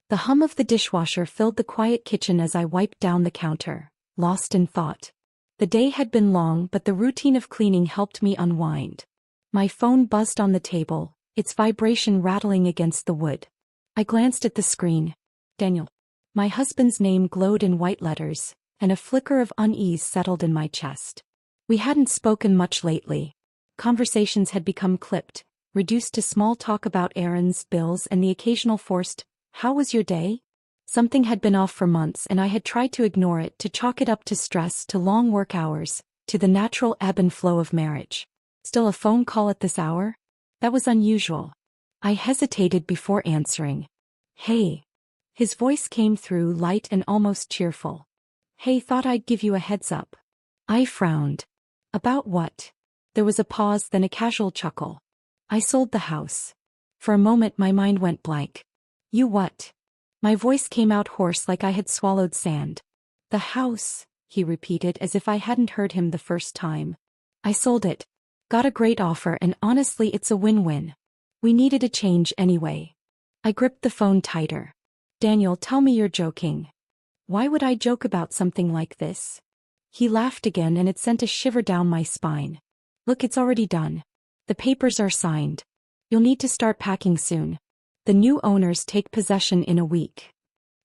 The hum of the dishwasher filled the quiet kitchen as I wiped down the counter, lost in thought. The day had been long, but the routine of cleaning helped me unwind. My phone buzzed on the table, its vibration rattling against the wood. I glanced at the screen. Daniel. My husband's name glowed in white letters, and a flicker of unease settled in my chest. We hadn't spoken much lately. Conversations had become clipped, reduced to small talk about errands, bills, and the occasional forced, "How was your day?" Something had been off for months, and I had tried to ignore it, to chalk it up to stress, to long work hours, to the natural ebb and flow of marriage. Still, a phone call at this hour? That was unusual. I hesitated before answering. "Hey." His voice came through, light and almost cheerful. "Hey, thought I'd give you a heads up." I frowned. "About what?" There was a pause, then a casual chuckle. "I sold the house." For a moment my mind went blank. "You what?" My voice came out hoarse, like I had swallowed sand. "The house," he repeated as if I hadn't heard him the first time. "I sold it. Got a great offer, and honestly it's a win-win. We needed a change anyway." I gripped the phone tighter. "Daniel, tell me you're joking." "Why would I joke about something like this?" He laughed again, and it sent a shiver down my spine. "Look, it's already done. The papers are signed. You'll need to start packing soon. The new owners take possession in a week."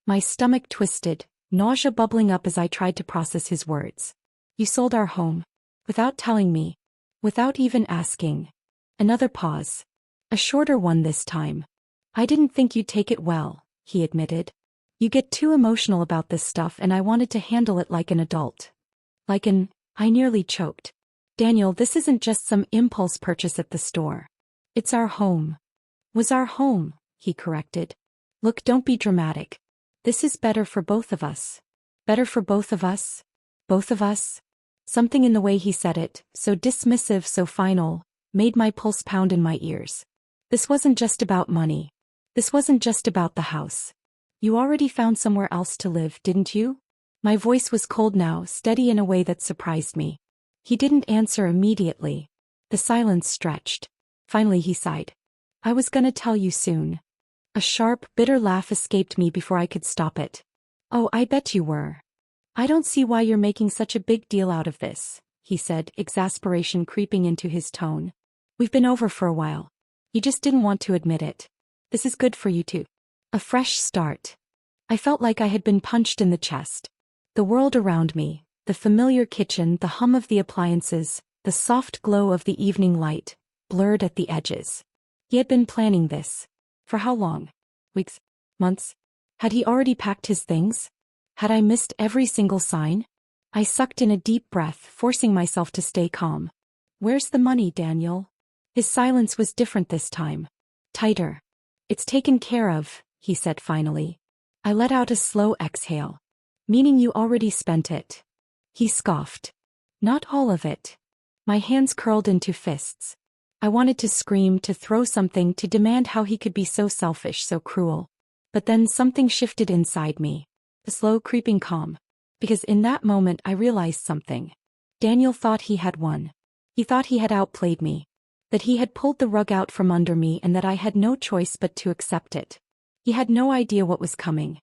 My stomach twisted, nausea bubbling up as I tried to process his words. "You sold our home. Without telling me. Without even asking." Another pause. A shorter one this time. "I didn't think you'd take it well," he admitted. "You get too emotional about this stuff, and I wanted to handle it like an adult." I nearly choked. "Daniel, this isn't just some impulse purchase at the store. It's our home." "Was our home," he corrected. "Look, don't be dramatic. This is better for both of us." "Better for both of us? Both of us?" Something in the way he said it, so dismissive, so final, made my pulse pound in my ears. This wasn't just about money. This wasn't just about the house. "You already found somewhere else to live, didn't you?" My voice was cold now, steady in a way that surprised me. He didn't answer immediately. The silence stretched. Finally he sighed. "I was gonna tell you soon." A sharp, bitter laugh escaped me before I could stop it. "Oh, I bet you were. I don't see why you're making such a big deal out of this," he said, exasperation creeping into his tone. "We've been over for a while. You just didn't want to admit it. This is good for you too. A fresh start." I felt like I had been punched in the chest. The world around me, the familiar kitchen, the hum of the appliances, the soft glow of the evening light, blurred at the edges. He had been planning this. For how long? Weeks? Months? Had he already packed his things? Had I missed every single sign? I sucked in a deep breath, forcing myself to stay calm. "Where's the money, Daniel?" His silence was different this time. Tighter. "It's taken care of," he said finally. I let out a slow exhale. "Meaning you already spent it?" He scoffed. "Not all of it." My hands curled into fists. I wanted to scream, to throw something, to demand how he could be so selfish, so cruel. But then something shifted inside me. A slow creeping calm. Because in that moment I realized something. Daniel thought he had won. He thought he had outplayed me. That he had pulled the rug out from under me and that I had no choice but to accept it. He had no idea what was coming.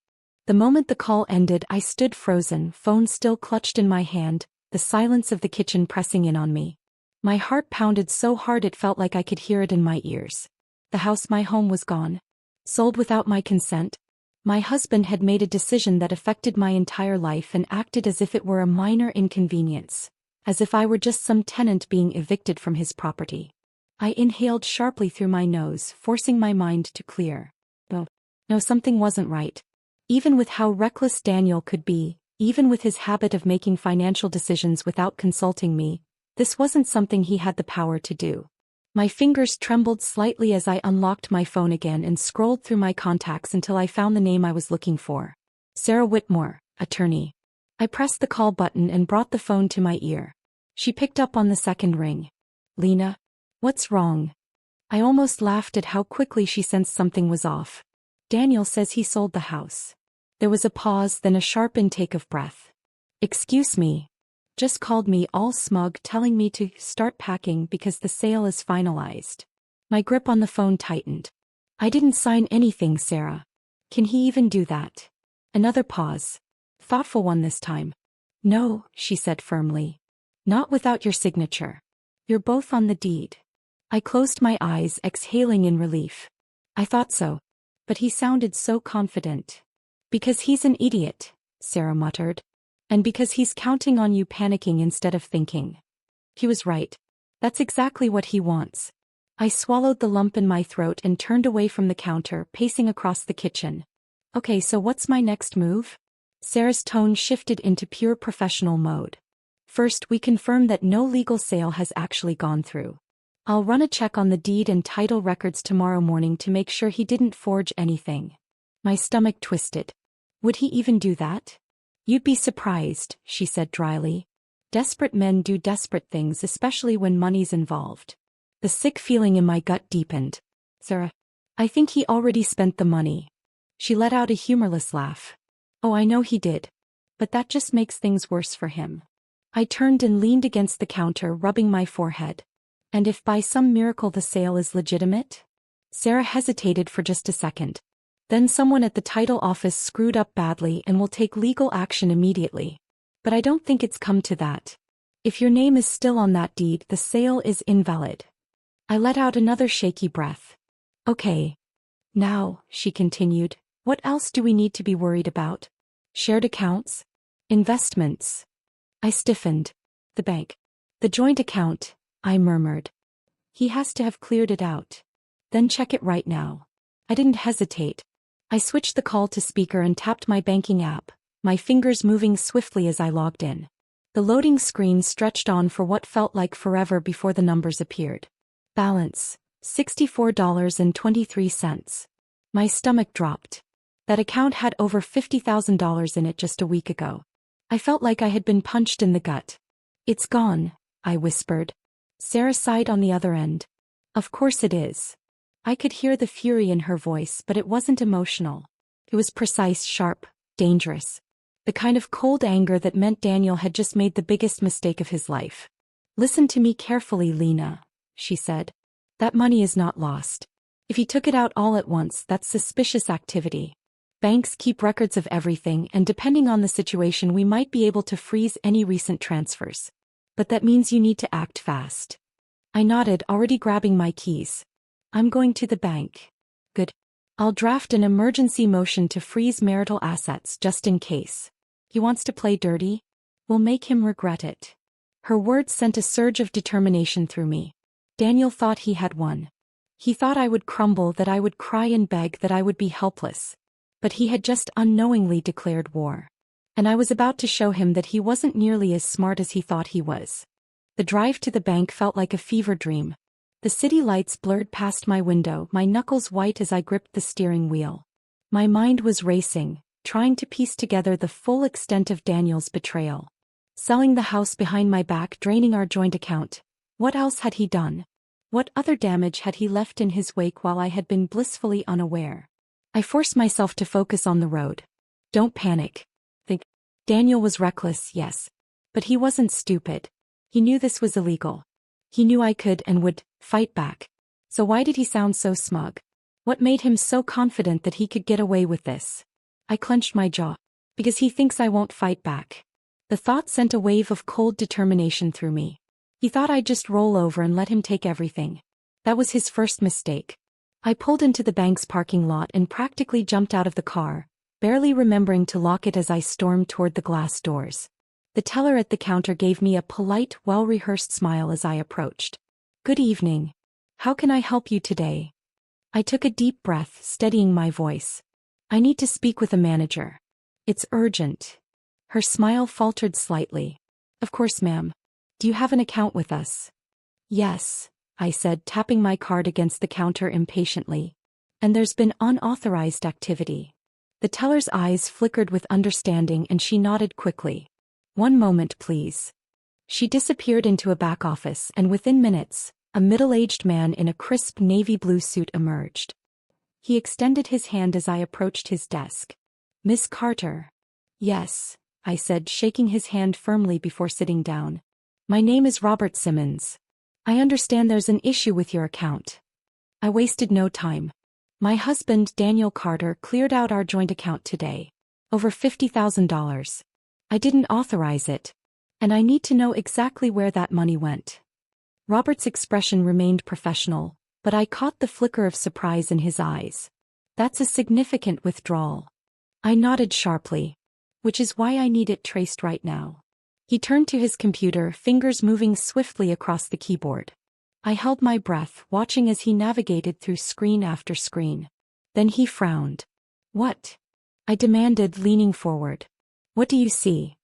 The moment the call ended, I stood frozen, phone still clutched in my hand, the silence of the kitchen pressing in on me. My heart pounded so hard it felt like I could hear it in my ears. The house, my home, was gone. Sold without my consent. My husband had made a decision that affected my entire life and acted as if it were a minor inconvenience. As if I were just some tenant being evicted from his property. I inhaled sharply through my nose, forcing my mind to clear. No, something wasn't right. Even with how reckless Daniel could be, even with his habit of making financial decisions without consulting me, this wasn't something he had the power to do. My fingers trembled slightly as I unlocked my phone again and scrolled through my contacts until I found the name I was looking for. Sarah Whitmore, attorney. I pressed the call button and brought the phone to my ear. She picked up on the second ring. "Lena? What's wrong?" I almost laughed at how quickly she sensed something was off. "Daniel says he sold the house." There was a pause, then a sharp intake of breath. "Excuse me." Just called me all smug, telling me to start packing because the sale is finalized. My grip on the phone tightened. "I didn't sign anything, Sarah." Can he even do that? Another pause. Thoughtful one this time. No, she said firmly. Not without your signature. You're both on the deed. I closed my eyes, exhaling in relief. I thought so. But he sounded so confident. Because he's an idiot, Sarah muttered. And because he's counting on you panicking instead of thinking. He was right. That's exactly what he wants. I swallowed the lump in my throat and turned away from the counter, pacing across the kitchen. Okay, so what's my next move? Sarah's tone shifted into pure professional mode. First, we confirm that no legal sale has actually gone through. I'll run a check on the deed and title records tomorrow morning to make sure he didn't forge anything. My stomach twisted. Would he even do that? You'd be surprised, she said dryly. Desperate men do desperate things, especially when money's involved. The sick feeling in my gut deepened. Sarah, I think he already spent the money. She let out a humorless laugh. Oh, I know he did. But that just makes things worse for him. I turned and leaned against the counter, rubbing my forehead. And if by some miracle the sale is legitimate? Sarah hesitated for just a second. Then someone at the title office screwed up badly and will take legal action immediately. But I don't think it's come to that. If your name is still on that deed, the sale is invalid. I let out another shaky breath. Okay. Now, she continued, what else do we need to be worried about? Shared accounts? Investments? I stiffened. The bank. The joint account, I murmured. He has to have cleared it out. Then check it right now. I didn't hesitate. I switched the call to speaker and tapped my banking app, my fingers moving swiftly as I logged in. The loading screen stretched on for what felt like forever before the numbers appeared. Balance, $64.23. My stomach dropped. That account had over $50,000 in it just a week ago. I felt like I had been punched in the gut. It's gone, I whispered. Sarah sighed on the other end. Of course it is. I could hear the fury in her voice, but it wasn't emotional. It was precise, sharp, dangerous. The kind of cold anger that meant Daniel had just made the biggest mistake of his life. Listen to me carefully, Lena, she said. That money is not lost. If he took it out all at once, that's suspicious activity. Banks keep records of everything, and depending on the situation, we might be able to freeze any recent transfers. But that means you need to act fast. I nodded, already grabbing my keys. I'm going to the bank. Good. I'll draft an emergency motion to freeze marital assets just in case. He wants to play dirty? We'll make him regret it. Her words sent a surge of determination through me. Daniel thought he had won. He thought I would crumble, that I would cry and beg, that I would be helpless. But he had just unknowingly declared war. And I was about to show him that he wasn't nearly as smart as he thought he was. The drive to the bank felt like a fever dream. The city lights blurred past my window, my knuckles white as I gripped the steering wheel. My mind was racing, trying to piece together the full extent of Daniel's betrayal. Selling the house behind my back, draining our joint account. What else had he done? What other damage had he left in his wake while I had been blissfully unaware? I forced myself to focus on the road. Don't panic. Think. Daniel was reckless, yes. But he wasn't stupid. He knew this was illegal. He knew I could and would fight back. So why did he sound so smug? What made him so confident that he could get away with this? I clenched my jaw. Because he thinks I won't fight back. The thought sent a wave of cold determination through me. He thought I'd just roll over and let him take everything. That was his first mistake. I pulled into the bank's parking lot and practically jumped out of the car, barely remembering to lock it as I stormed toward the glass doors. The teller at the counter gave me a polite, well-rehearsed smile as I approached. Good evening. How can I help you today? I took a deep breath, steadying my voice. I need to speak with a manager. It's urgent. Her smile faltered slightly. Of course, ma'am. Do you have an account with us? Yes, I said, tapping my card against the counter impatiently. And there's been unauthorized activity. The teller's eyes flickered with understanding and she nodded quickly. One moment, please. She disappeared into a back office and within minutes, a middle-aged man in a crisp navy blue suit emerged. He extended his hand as I approached his desk. Miss Carter. Yes, I said, shaking his hand firmly before sitting down. My name is Robert Simmons. I understand there's an issue with your account. I wasted no time. My husband, Daniel Carter, cleared out our joint account today. Over $50,000. I didn't authorize it. And I need to know exactly where that money went. Robert's expression remained professional, but I caught the flicker of surprise in his eyes. That's a significant withdrawal. I nodded sharply. Which is why I need it traced right now. He turned to his computer, fingers moving swiftly across the keyboard. I held my breath, watching as he navigated through screen after screen. Then he frowned. What? I demanded, leaning forward. What do you see?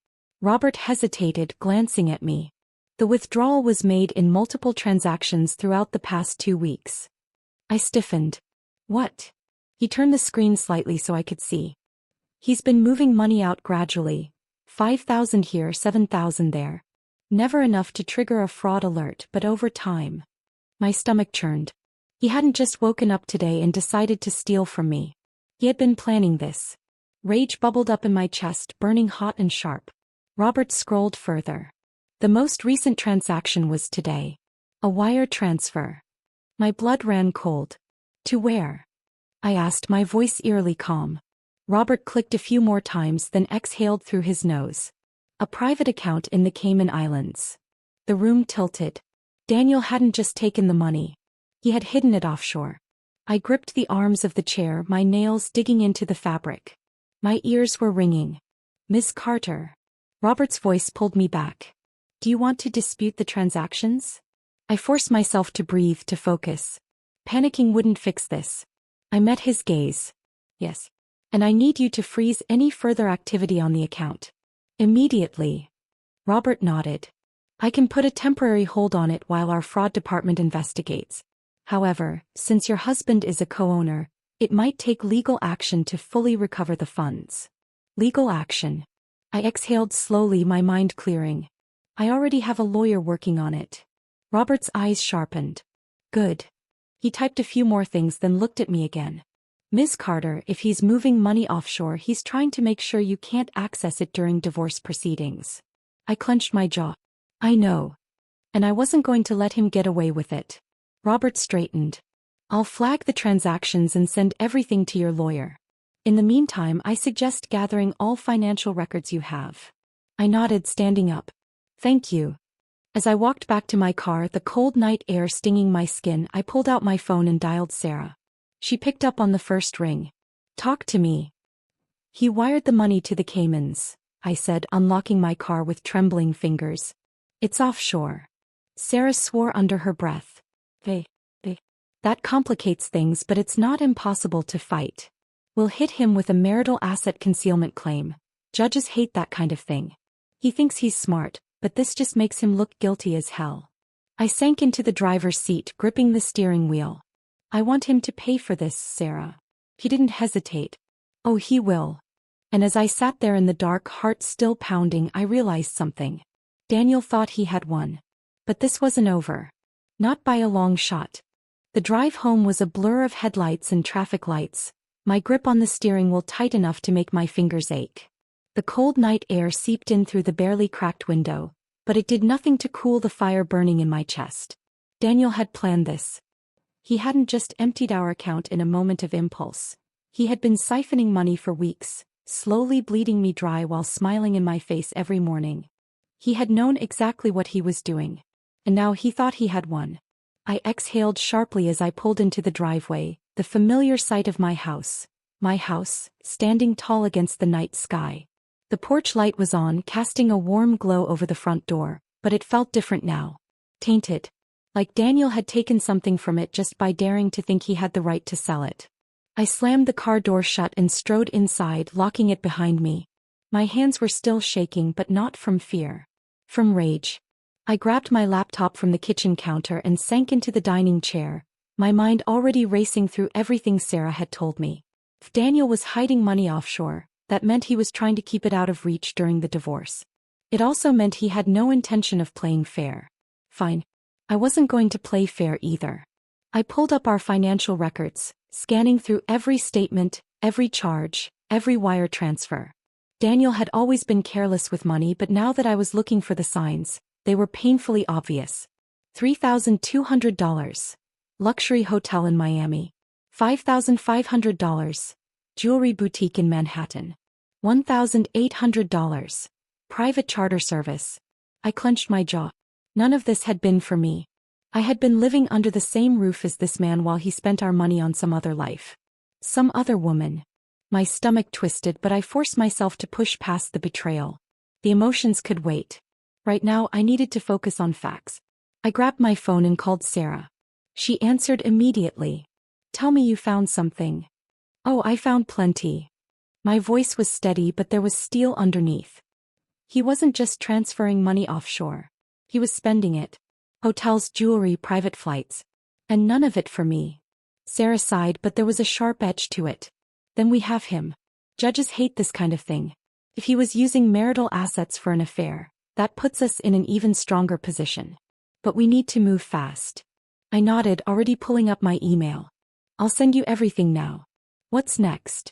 Robert hesitated, glancing at me. The withdrawal was made in multiple transactions throughout the past 2 weeks. I stiffened. What? He turned the screen slightly so I could see. He's been moving money out gradually. 5,000 here, 7,000 there. Never enough to trigger a fraud alert, but over time. My stomach churned. He hadn't just woken up today and decided to steal from me. He had been planning this. Rage bubbled up in my chest, burning hot and sharp. Robert scrolled further. The most recent transaction was today. A wire transfer. My blood ran cold. To where? I asked, my voice eerily calm. Robert clicked a few more times, then exhaled through his nose. A private account in the Cayman Islands. The room tilted. Daniel hadn't just taken the money. He had hidden it offshore. I gripped the arms of the chair, my nails digging into the fabric. My ears were ringing. Miss Carter. Robert's voice pulled me back. Do you want to dispute the transactions? I forced myself to breathe, to focus. Panicking wouldn't fix this. I met his gaze. Yes. And I need you to freeze any further activity on the account. Immediately. Robert nodded. I can put a temporary hold on it while our fraud department investigates. However, since your husband is a co-owner, it might take legal action to fully recover the funds. Legal action. I exhaled slowly, my mind clearing. I already have a lawyer working on it. Robert's eyes sharpened. Good. He typed a few more things, then looked at me again. Ms. Carter, if he's moving money offshore, he's trying to make sure you can't access it during divorce proceedings. I clenched my jaw. I know. And I wasn't going to let him get away with it. Robert straightened. I'll flag the transactions and send everything to your lawyer. In the meantime, I suggest gathering all financial records you have. I nodded, standing up. Thank you. As I walked back to my car, the cold night air stinging my skin, I pulled out my phone and dialed Sarah. She picked up on the first ring. Talk to me. He wired the money to the Caymans, I said, unlocking my car with trembling fingers. It's offshore. Sarah swore under her breath. They. That complicates things, but it's not impossible to fight. We'll hit him with a marital asset concealment claim. Judges hate that kind of thing. He thinks he's smart, but this just makes him look guilty as hell. I sank into the driver's seat, gripping the steering wheel. I want him to pay for this, Sarah. He didn't hesitate. Oh, he will. And as I sat there in the dark, heart still pounding, I realized something. Daniel thought he had won. But this wasn't over. Not by a long shot. The drive home was a blur of headlights and traffic lights, my grip on the steering wheel tight enough to make my fingers ache. The cold night air seeped in through the barely cracked window, but it did nothing to cool the fire burning in my chest. Daniel had planned this. He hadn't just emptied our account in a moment of impulse. He had been siphoning money for weeks, slowly bleeding me dry while smiling in my face every morning. He had known exactly what he was doing. And now he thought he had won. I exhaled sharply as I pulled into the driveway, the familiar sight of my house, standing tall against the night sky. The porch light was on, casting a warm glow over the front door, but it felt different now. Tainted. Like Daniel had taken something from it just by daring to think he had the right to sell it. I slammed the car door shut and strode inside, locking it behind me. My hands were still shaking, but not from fear. From rage. I grabbed my laptop from the kitchen counter and sank into the dining chair, my mind already racing through everything Sarah had told me. If Daniel was hiding money offshore, that meant he was trying to keep it out of reach during the divorce. It also meant he had no intention of playing fair. Fine. I wasn't going to play fair either. I pulled up our financial records, scanning through every statement, every charge, every wire transfer. Daniel had always been careless with money, but now that I was looking for the signs, they were painfully obvious. $3,200. Luxury hotel in Miami. $5,500. Jewelry boutique in Manhattan. $1,800. Private charter service. I clenched my jaw. None of this had been for me. I had been living under the same roof as this man while he spent our money on some other life. Some other woman. My stomach twisted, but I forced myself to push past the betrayal. The emotions could wait. Right now I needed to focus on facts. I grabbed my phone and called Sarah. She answered immediately. Tell me you found something. Oh, I found plenty. My voice was steady, but there was steel underneath. He wasn't just transferring money offshore. He was spending it. Hotels, jewelry, private flights. And none of it for me. Sarah sighed, but there was a sharp edge to it. Then we have him. Judges hate this kind of thing. If he was using marital assets for an affair, that puts us in an even stronger position. But we need to move fast. I nodded, already pulling up my email. I'll send you everything now. What's next?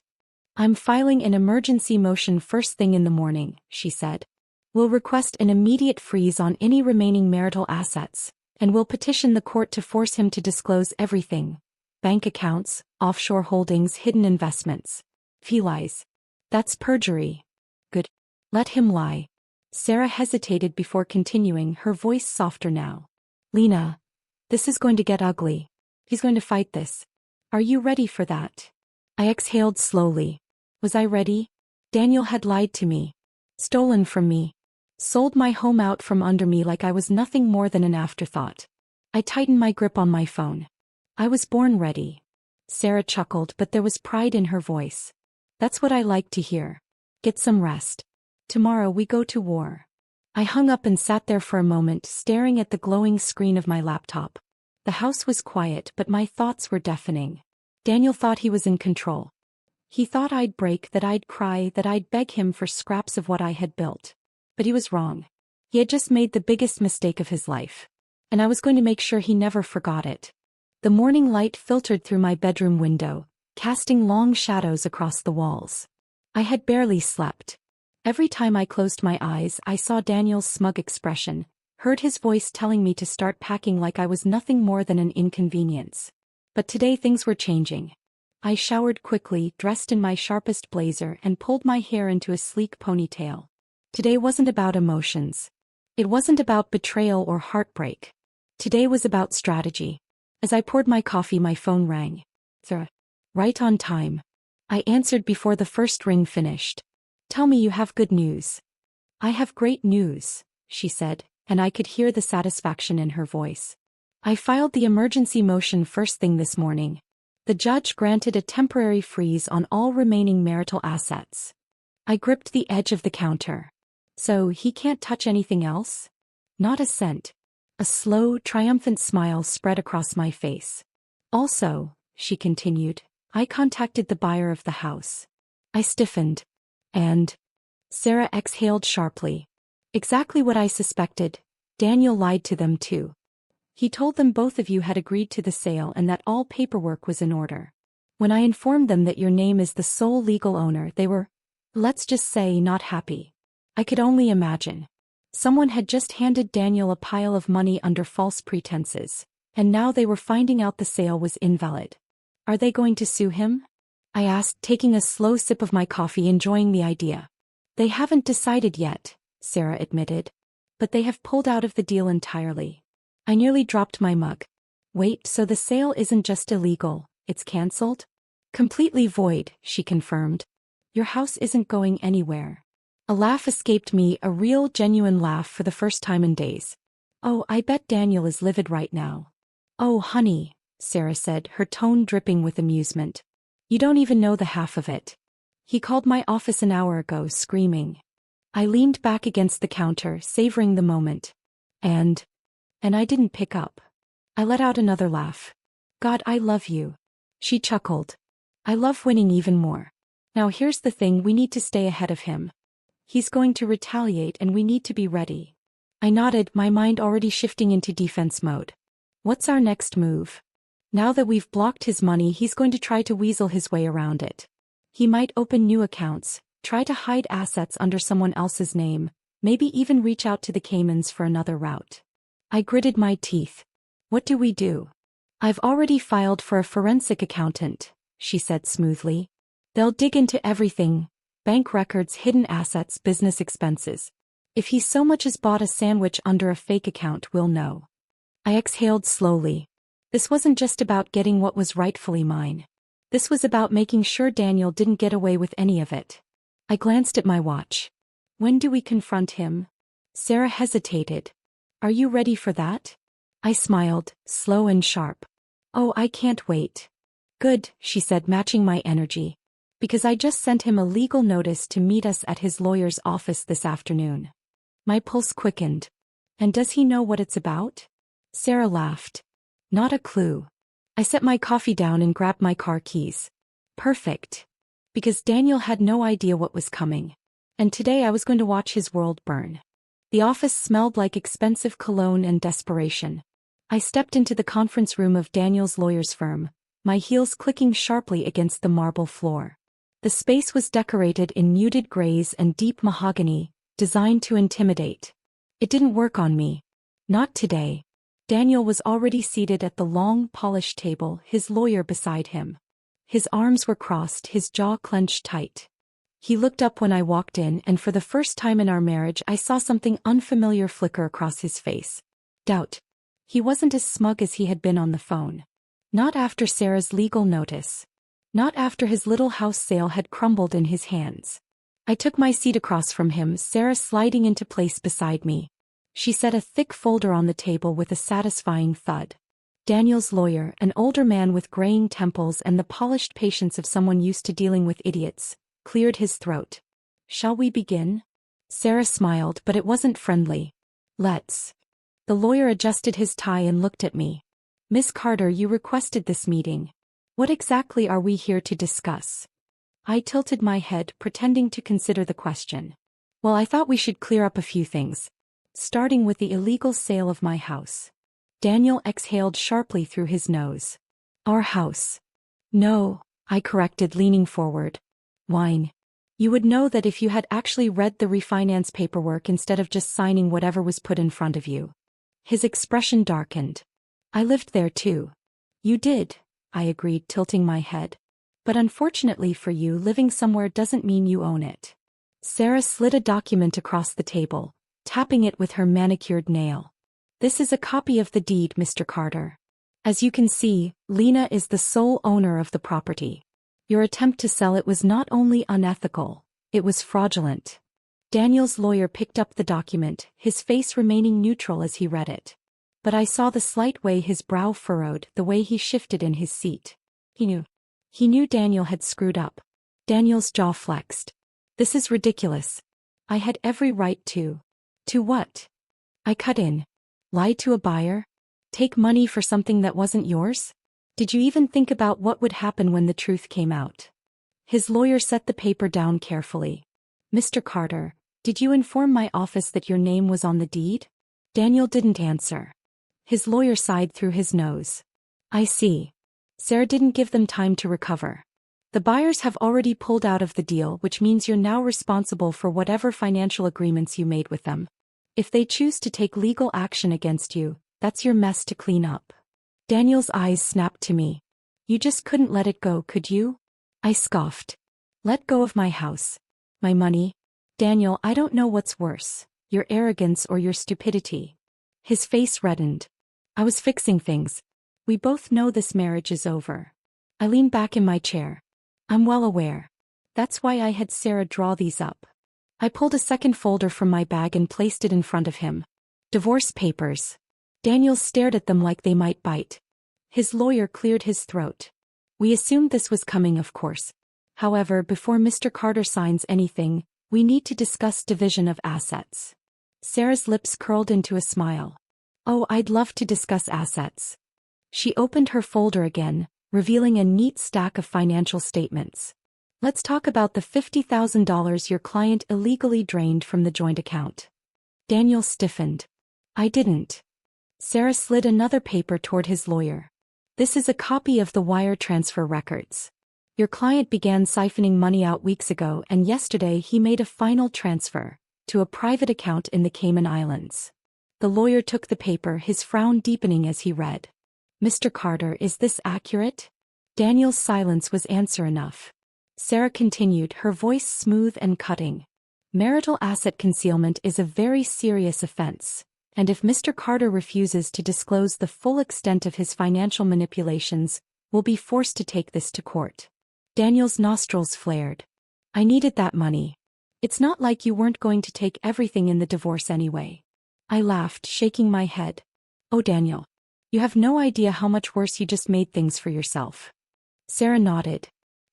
I'm filing an emergency motion first thing in the morning, she said. We'll request an immediate freeze on any remaining marital assets, and we'll petition the court to force him to disclose everything. Bank accounts, offshore holdings, hidden investments. If he lies, that's perjury. Good. Let him lie. Sarah hesitated before continuing, her voice softer now. Lena, this is going to get ugly. He's going to fight this. Are you ready for that? I exhaled slowly. Was I ready? Daniel had lied to me. Stolen from me. Sold my home out from under me like I was nothing more than an afterthought. I tightened my grip on my phone. I was born ready. Sarah chuckled, but there was pride in her voice. That's what I like to hear. Get some rest. Tomorrow we go to war. I hung up and sat there for a moment, staring at the glowing screen of my laptop. The house was quiet, but my thoughts were deafening. Daniel thought he was in control. He thought I'd break, that I'd cry, that I'd beg him for scraps of what I had built. But he was wrong. He had just made the biggest mistake of his life. And I was going to make sure he never forgot it. The morning light filtered through my bedroom window, casting long shadows across the walls. I had barely slept. Every time I closed my eyes, I saw Daniel's smug expression, heard his voice telling me to start packing like I was nothing more than an inconvenience. But today things were changing. I showered quickly, dressed in my sharpest blazer, and pulled my hair into a sleek ponytail. Today wasn't about emotions. It wasn't about betrayal or heartbreak. Today was about strategy. As I poured my coffee, my phone rang. Right on time. I answered before the first ring finished. Tell me you have good news. I have great news, she said, and I could hear the satisfaction in her voice. I filed the emergency motion first thing this morning. The judge granted a temporary freeze on all remaining marital assets. I gripped the edge of the counter. So he can't touch anything else? Not a cent. A slow, triumphant smile spread across my face. Also, she continued, I contacted the buyer of the house. I stiffened. And Sarah exhaled sharply. Exactly what I suspected. Daniel lied to them too. He told them both of you had agreed to the sale and that all paperwork was in order. When I informed them that your name is the sole legal owner, they were, let's just say, not happy. I could only imagine. Someone had just handed Daniel a pile of money under false pretenses, and now they were finding out the sale was invalid. Are they going to sue him? I asked, taking a slow sip of my coffee, enjoying the idea. They haven't decided yet, Sarah admitted. But they have pulled out of the deal entirely. I nearly dropped my mug. Wait, so the sale isn't just illegal, it's cancelled? Completely void, she confirmed. Your house isn't going anywhere. A laugh escaped me, a real, genuine laugh for the first time in days. Oh, I bet Daniel is livid right now. Oh, honey, Sarah said, her tone dripping with amusement. You don't even know the half of it. He called my office an hour ago, screaming. I leaned back against the counter, savoring the moment. And I didn't pick up. I let out another laugh. God, I love you. She chuckled. I love winning even more. Now here's the thing, we need to stay ahead of him. He's going to retaliate and we need to be ready. I nodded, my mind already shifting into defense mode. What's our next move? Now that we've blocked his money, he's going to try to weasel his way around it. He might open new accounts, try to hide assets under someone else's name, maybe even reach out to the Caymans for another route. I gritted my teeth. What do we do? I've already filed for a forensic accountant, she said smoothly. They'll dig into everything: bank records, hidden assets, business expenses. If he so much as bought a sandwich under a fake account, we'll know. I exhaled slowly. This wasn't just about getting what was rightfully mine. This was about making sure Daniel didn't get away with any of it. I glanced at my watch. When do we confront him? Sarah hesitated. Are you ready for that? I smiled, slow and sharp. Oh, I can't wait. Good, she said, matching my energy. Because I just sent him a legal notice to meet us at his lawyer's office this afternoon. My pulse quickened. And does he know what it's about? Sarah laughed. Not a clue. I set my coffee down and grabbed my car keys. Perfect. Because Daniel had no idea what was coming. And today I was going to watch his world burn. The office smelled like expensive cologne and desperation. I stepped into the conference room of Daniel's lawyer's firm, my heels clicking sharply against the marble floor. The space was decorated in muted grays and deep mahogany, designed to intimidate. It didn't work on me. Not today. Daniel was already seated at the long, polished table, his lawyer beside him. His arms were crossed, his jaw clenched tight. He looked up when I walked in, and for the first time in our marriage I saw something unfamiliar flicker across his face. Doubt. He wasn't as smug as he had been on the phone. Not after Sarah's legal notice. Not after his little house sale had crumbled in his hands. I took my seat across from him, Sarah sliding into place beside me. She set a thick folder on the table with a satisfying thud. Daniel's lawyer, an older man with graying temples and the polished patience of someone used to dealing with idiots, cleared his throat. Shall we begin? Sarah smiled, but it wasn't friendly. Let's. The lawyer adjusted his tie and looked at me. Miss Carter, you requested this meeting. What exactly are we here to discuss? I tilted my head, pretending to consider the question. Well, I thought we should clear up a few things. Starting with the illegal sale of my house. Daniel exhaled sharply through his nose. Our house. No, I corrected, leaning forward. Wine. You would know that if you had actually read the refinance paperwork instead of just signing whatever was put in front of you. His expression darkened. I lived there too. You did, I agreed, tilting my head. But unfortunately for you, living somewhere doesn't mean you own it. Sarah slid a document across the table, tapping it with her manicured nail. This is a copy of the deed, Mr. Carter. As you can see, Lena is the sole owner of the property. Your attempt to sell it was not only unethical, it was fraudulent. Daniel's lawyer picked up the document, his face remaining neutral as he read it. But I saw the slight way his brow furrowed, the way he shifted in his seat. He knew Daniel had screwed up. Daniel's jaw flexed. This is ridiculous. I had every right to. To what? I cut in. Lie to a buyer? Take money for something that wasn't yours? Did you even think about what would happen when the truth came out? His lawyer set the paper down carefully. Mr. Carter, did you inform my office that your name was on the deed? Daniel didn't answer. His lawyer sighed through his nose. I see. Sarah didn't give them time to recover. The buyers have already pulled out of the deal, which means you're now responsible for whatever financial agreements you made with them. If they choose to take legal action against you, that's your mess to clean up. Daniel's eyes snapped to me. You just couldn't let it go, could you? I scoffed. Let go of my house. My money? Daniel, I don't know what's worse, your arrogance or your stupidity. His face reddened. I was fixing things. We both know this marriage is over. I leaned back in my chair. I'm well aware. That's why I had Sarah draw these up. I pulled a second folder from my bag and placed it in front of him. Divorce papers. Daniel stared at them like they might bite. His lawyer cleared his throat. We assumed this was coming, of course. However, before Mr. Carter signs anything, we need to discuss division of assets. Sarah's lips curled into a smile. Oh, I'd love to discuss assets. She opened her folder again, revealing a neat stack of financial statements. Let's talk about the $50,000 your client illegally drained from the joint account. Daniel stiffened. I didn't. Sarah slid another paper toward his lawyer. This is a copy of the wire transfer records. Your client began siphoning money out weeks ago, and yesterday he made a final transfer to a private account in the Cayman Islands. The lawyer took the paper, his frown deepening as he read. Mr. Carter, is this accurate? Daniel's silence was answer enough. Sarah continued, her voice smooth and cutting. Marital asset concealment is a very serious offense, and if Mr. Carter refuses to disclose the full extent of his financial manipulations, we'll be forced to take this to court. Daniel's nostrils flared. I needed that money. It's not like you weren't going to take everything in the divorce anyway. I laughed, shaking my head. Oh, Daniel. You have no idea how much worse you just made things for yourself. Sarah nodded.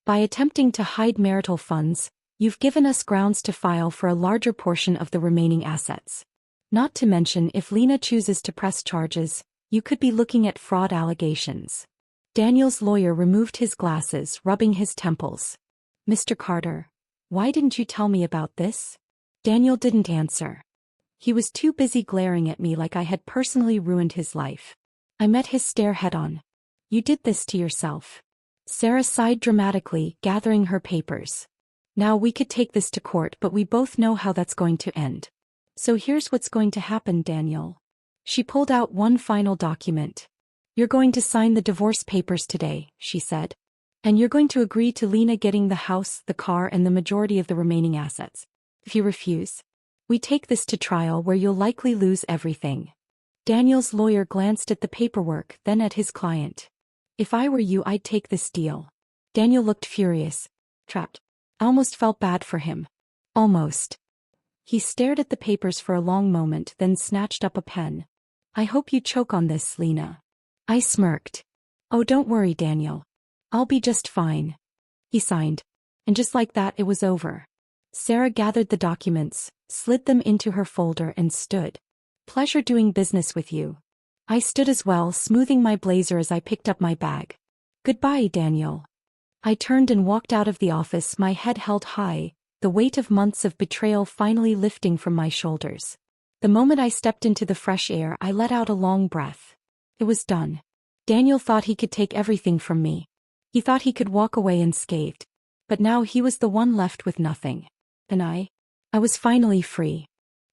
By attempting to hide marital funds, you've given us grounds to file for a larger portion of the remaining assets. Not to mention, if Lena chooses to press charges, you could be looking at fraud allegations. Daniel's lawyer removed his glasses, rubbing his temples. Mr. Carter, why didn't you tell me about this? Daniel didn't answer. He was too busy glaring at me like I had personally ruined his life. I met his stare head-on. You did this to yourself. Sarah sighed dramatically, gathering her papers. Now we could take this to court, but we both know how that's going to end. So here's what's going to happen, Daniel. She pulled out one final document. You're going to sign the divorce papers today, she said. And you're going to agree to Lena getting the house, the car, and the majority of the remaining assets. If you refuse, we take this to trial where you'll likely lose everything. Daniel's lawyer glanced at the paperwork, then at his client. If I were you, I'd take this deal. Daniel looked furious. Trapped. I almost felt bad for him. Almost. He stared at the papers for a long moment, then snatched up a pen. I hope you choke on this, Lena. I smirked. Oh, don't worry, Daniel. I'll be just fine. He signed. And just like that, it was over. Sarah gathered the documents, slid them into her folder, and stood. Pleasure doing business with you. I stood as well, smoothing my blazer as I picked up my bag. Goodbye, Daniel. I turned and walked out of the office, my head held high, the weight of months of betrayal finally lifting from my shoulders. The moment I stepped into the fresh air, I let out a long breath. It was done. Daniel thought he could take everything from me. He thought he could walk away unscathed. But now he was the one left with nothing. And I was finally free.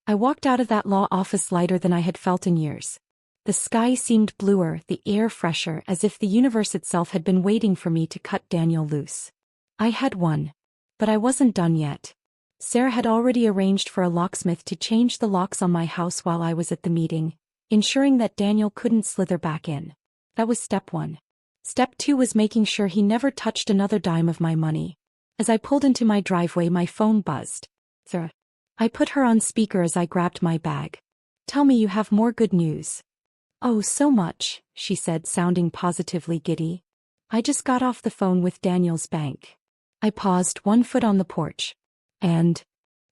I walked out of that law office lighter than I had felt in years. The sky seemed bluer, the air fresher, as if the universe itself had been waiting for me to cut Daniel loose. I had won. But I wasn't done yet. Sarah had already arranged for a locksmith to change the locks on my house while I was at the meeting, ensuring that Daniel couldn't slither back in. That was step 1. Step 2 was making sure he never touched another dime of my money. As I pulled into my driveway, my phone buzzed. Sarah. I put her on speaker as I grabbed my bag. Tell me you have more good news. Oh, so much, she said, sounding positively giddy. I just got off the phone with Daniel's bank. I paused, one foot on the porch. And,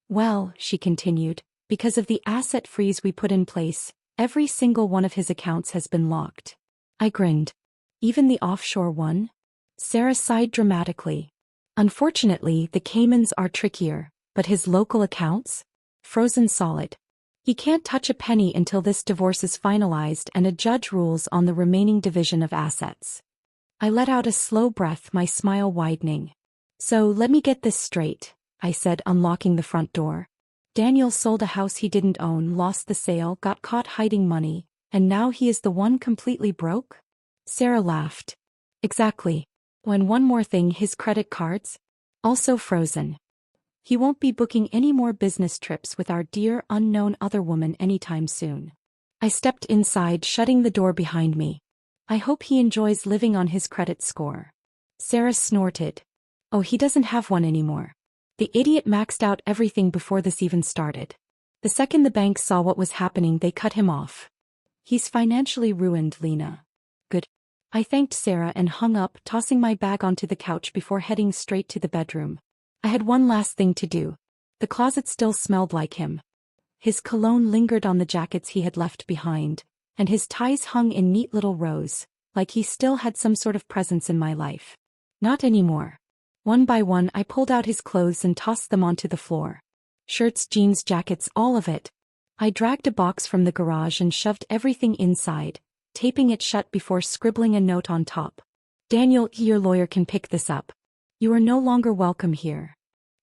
well, she continued, because of the asset freeze we put in place, every single one of his accounts has been locked. I grinned. Even the offshore one? Sarah sighed dramatically. Unfortunately, the Caymans are trickier, but his local accounts? Frozen solid. He can't touch a penny until this divorce is finalized and a judge rules on the remaining division of assets. I let out a slow breath, my smile widening. So let me get this straight, I said, unlocking the front door. Daniel sold a house he didn't own, lost the sale, got caught hiding money, and now he is the one completely broke? Sarah laughed. Exactly. And one more thing, his credit cards? Also frozen. He won't be booking any more business trips with our dear unknown other woman anytime soon. I stepped inside, shutting the door behind me. I hope he enjoys living on his credit score. Sarah snorted. Oh, he doesn't have one anymore. The idiot maxed out everything before this even started. The second the bank saw what was happening, they cut him off. He's financially ruined, Lena. Good. I thanked Sarah and hung up, tossing my bag onto the couch before heading straight to the bedroom. I had one last thing to do. The closet still smelled like him. His cologne lingered on the jackets he had left behind, and his ties hung in neat little rows, like he still had some sort of presence in my life. Not anymore. One by one, I pulled out his clothes and tossed them onto the floor. Shirts, jeans, jackets, all of it. I dragged a box from the garage and shoved everything inside, taping it shut before scribbling a note on top. Daniel, your lawyer can pick this up. You are no longer welcome here.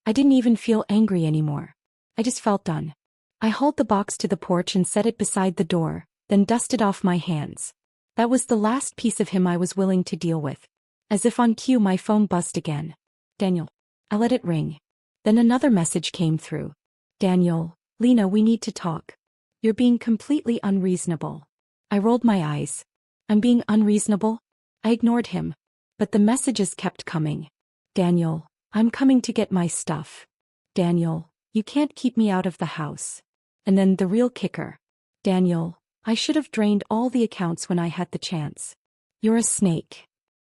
I didn't even feel angry anymore. I just felt done. I hauled the box to the porch and set it beside the door, then dusted off my hands. That was the last piece of him I was willing to deal with. As if on cue, my phone buzzed again. Daniel. I let it ring. Then another message came through. Daniel, Lena, we need to talk. You're being completely unreasonable. I rolled my eyes. I'm being unreasonable? I ignored him. But the messages kept coming. Daniel, I'm coming to get my stuff. Daniel, you can't keep me out of the house. And then the real kicker. Daniel, I should have drained all the accounts when I had the chance. You're a snake.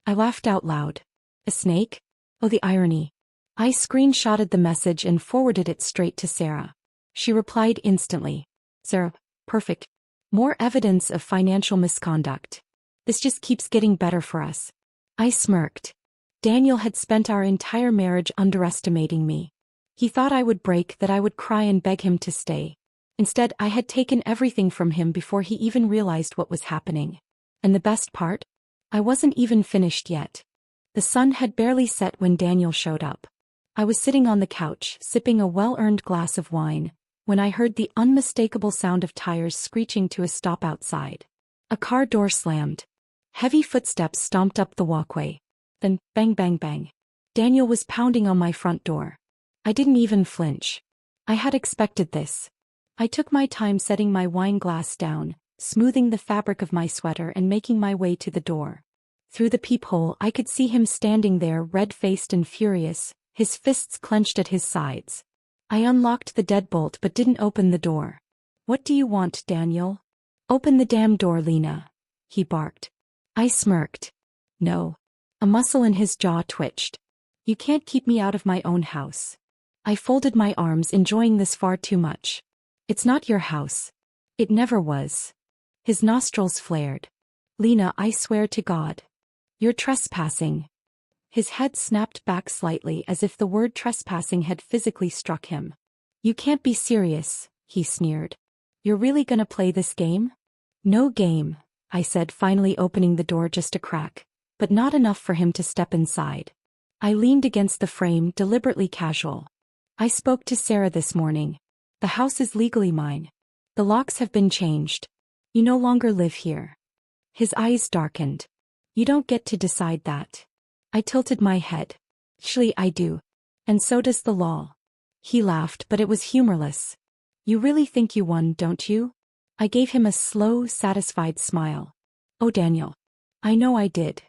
I laughed out loud. A snake? Oh, the irony. I screenshotted the message and forwarded it straight to Sarah. She replied instantly. Sarah, perfect. More evidence of financial misconduct. This just keeps getting better for us. I smirked. Daniel had spent our entire marriage underestimating me. He thought I would break, that I would cry and beg him to stay. Instead, I had taken everything from him before he even realized what was happening. And the best part? I wasn't even finished yet. The sun had barely set when Daniel showed up. I was sitting on the couch, sipping a well-earned glass of wine, when I heard the unmistakable sound of tires screeching to a stop outside. A car door slammed. Heavy footsteps stomped up the walkway. Then, bang bang bang. Daniel was pounding on my front door. I didn't even flinch. I had expected this. I took my time setting my wine glass down, smoothing the fabric of my sweater and making my way to the door. Through the peephole I could see him standing there, red-faced and furious, his fists clenched at his sides. I unlocked the deadbolt but didn't open the door. What do you want, Daniel? Open the damn door, Lena, he barked. I smirked. No. A muscle in his jaw twitched. You can't keep me out of my own house. I folded my arms, enjoying this far too much. It's not your house. It never was. His nostrils flared. Lena, I swear to God. You're trespassing. His head snapped back slightly as if the word trespassing had physically struck him. You can't be serious, he sneered. You're really gonna play this game? No game, I said, finally opening the door just a crack, but not enough for him to step inside. I leaned against the frame, deliberately casual. I spoke to Sarah this morning. The house is legally mine. The locks have been changed. You no longer live here. His eyes darkened. You don't get to decide that. I tilted my head. Actually, I do. And so does the law. He laughed, but it was humorless. You really think you won, don't you? I gave him a slow, satisfied smile. Oh, Daniel. I know I did.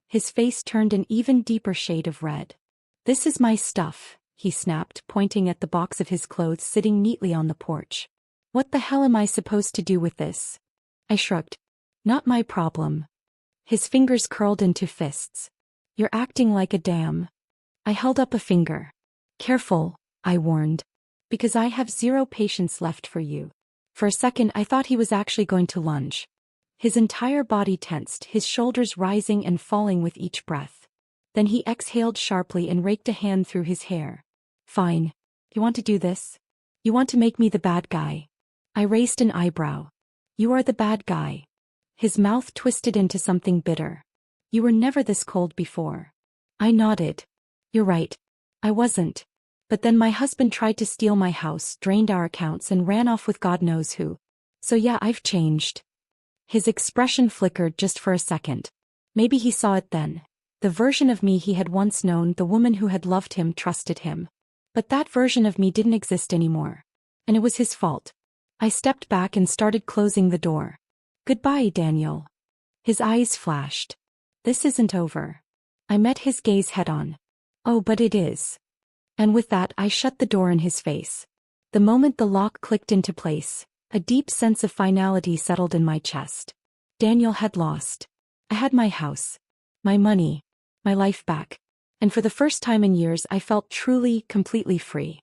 His face turned an even deeper shade of red. This is my stuff, he snapped, pointing at the box of his clothes sitting neatly on the porch. What the hell am I supposed to do with this? I shrugged. Not my problem. His fingers curled into fists. You're acting like a dam. I held up a finger. Careful, I warned. Because I have zero patience left for you. For a second I thought he was actually going to lunge. His entire body tensed, his shoulders rising and falling with each breath. Then he exhaled sharply and raked a hand through his hair. Fine. You want to do this? You want to make me the bad guy? I raised an eyebrow. You are the bad guy. His mouth twisted into something bitter. You were never this cold before. I nodded. You're right. I wasn't. But then my husband tried to steal my house, drained our accounts and ran off with God knows who. So yeah, I've changed. His expression flickered just for a second. Maybe he saw it then. The version of me he had once known, the woman who had loved him, trusted him. But that version of me didn't exist anymore. And it was his fault. I stepped back and started closing the door. Goodbye, Daniel. His eyes flashed. This isn't over. I met his gaze head-on. Oh, but it is. And with that I shut the door in his face. The moment the lock clicked into place, a deep sense of finality settled in my chest. Daniel had lost. I had my house, my money, my life back. And for the first time in years I felt truly, completely free.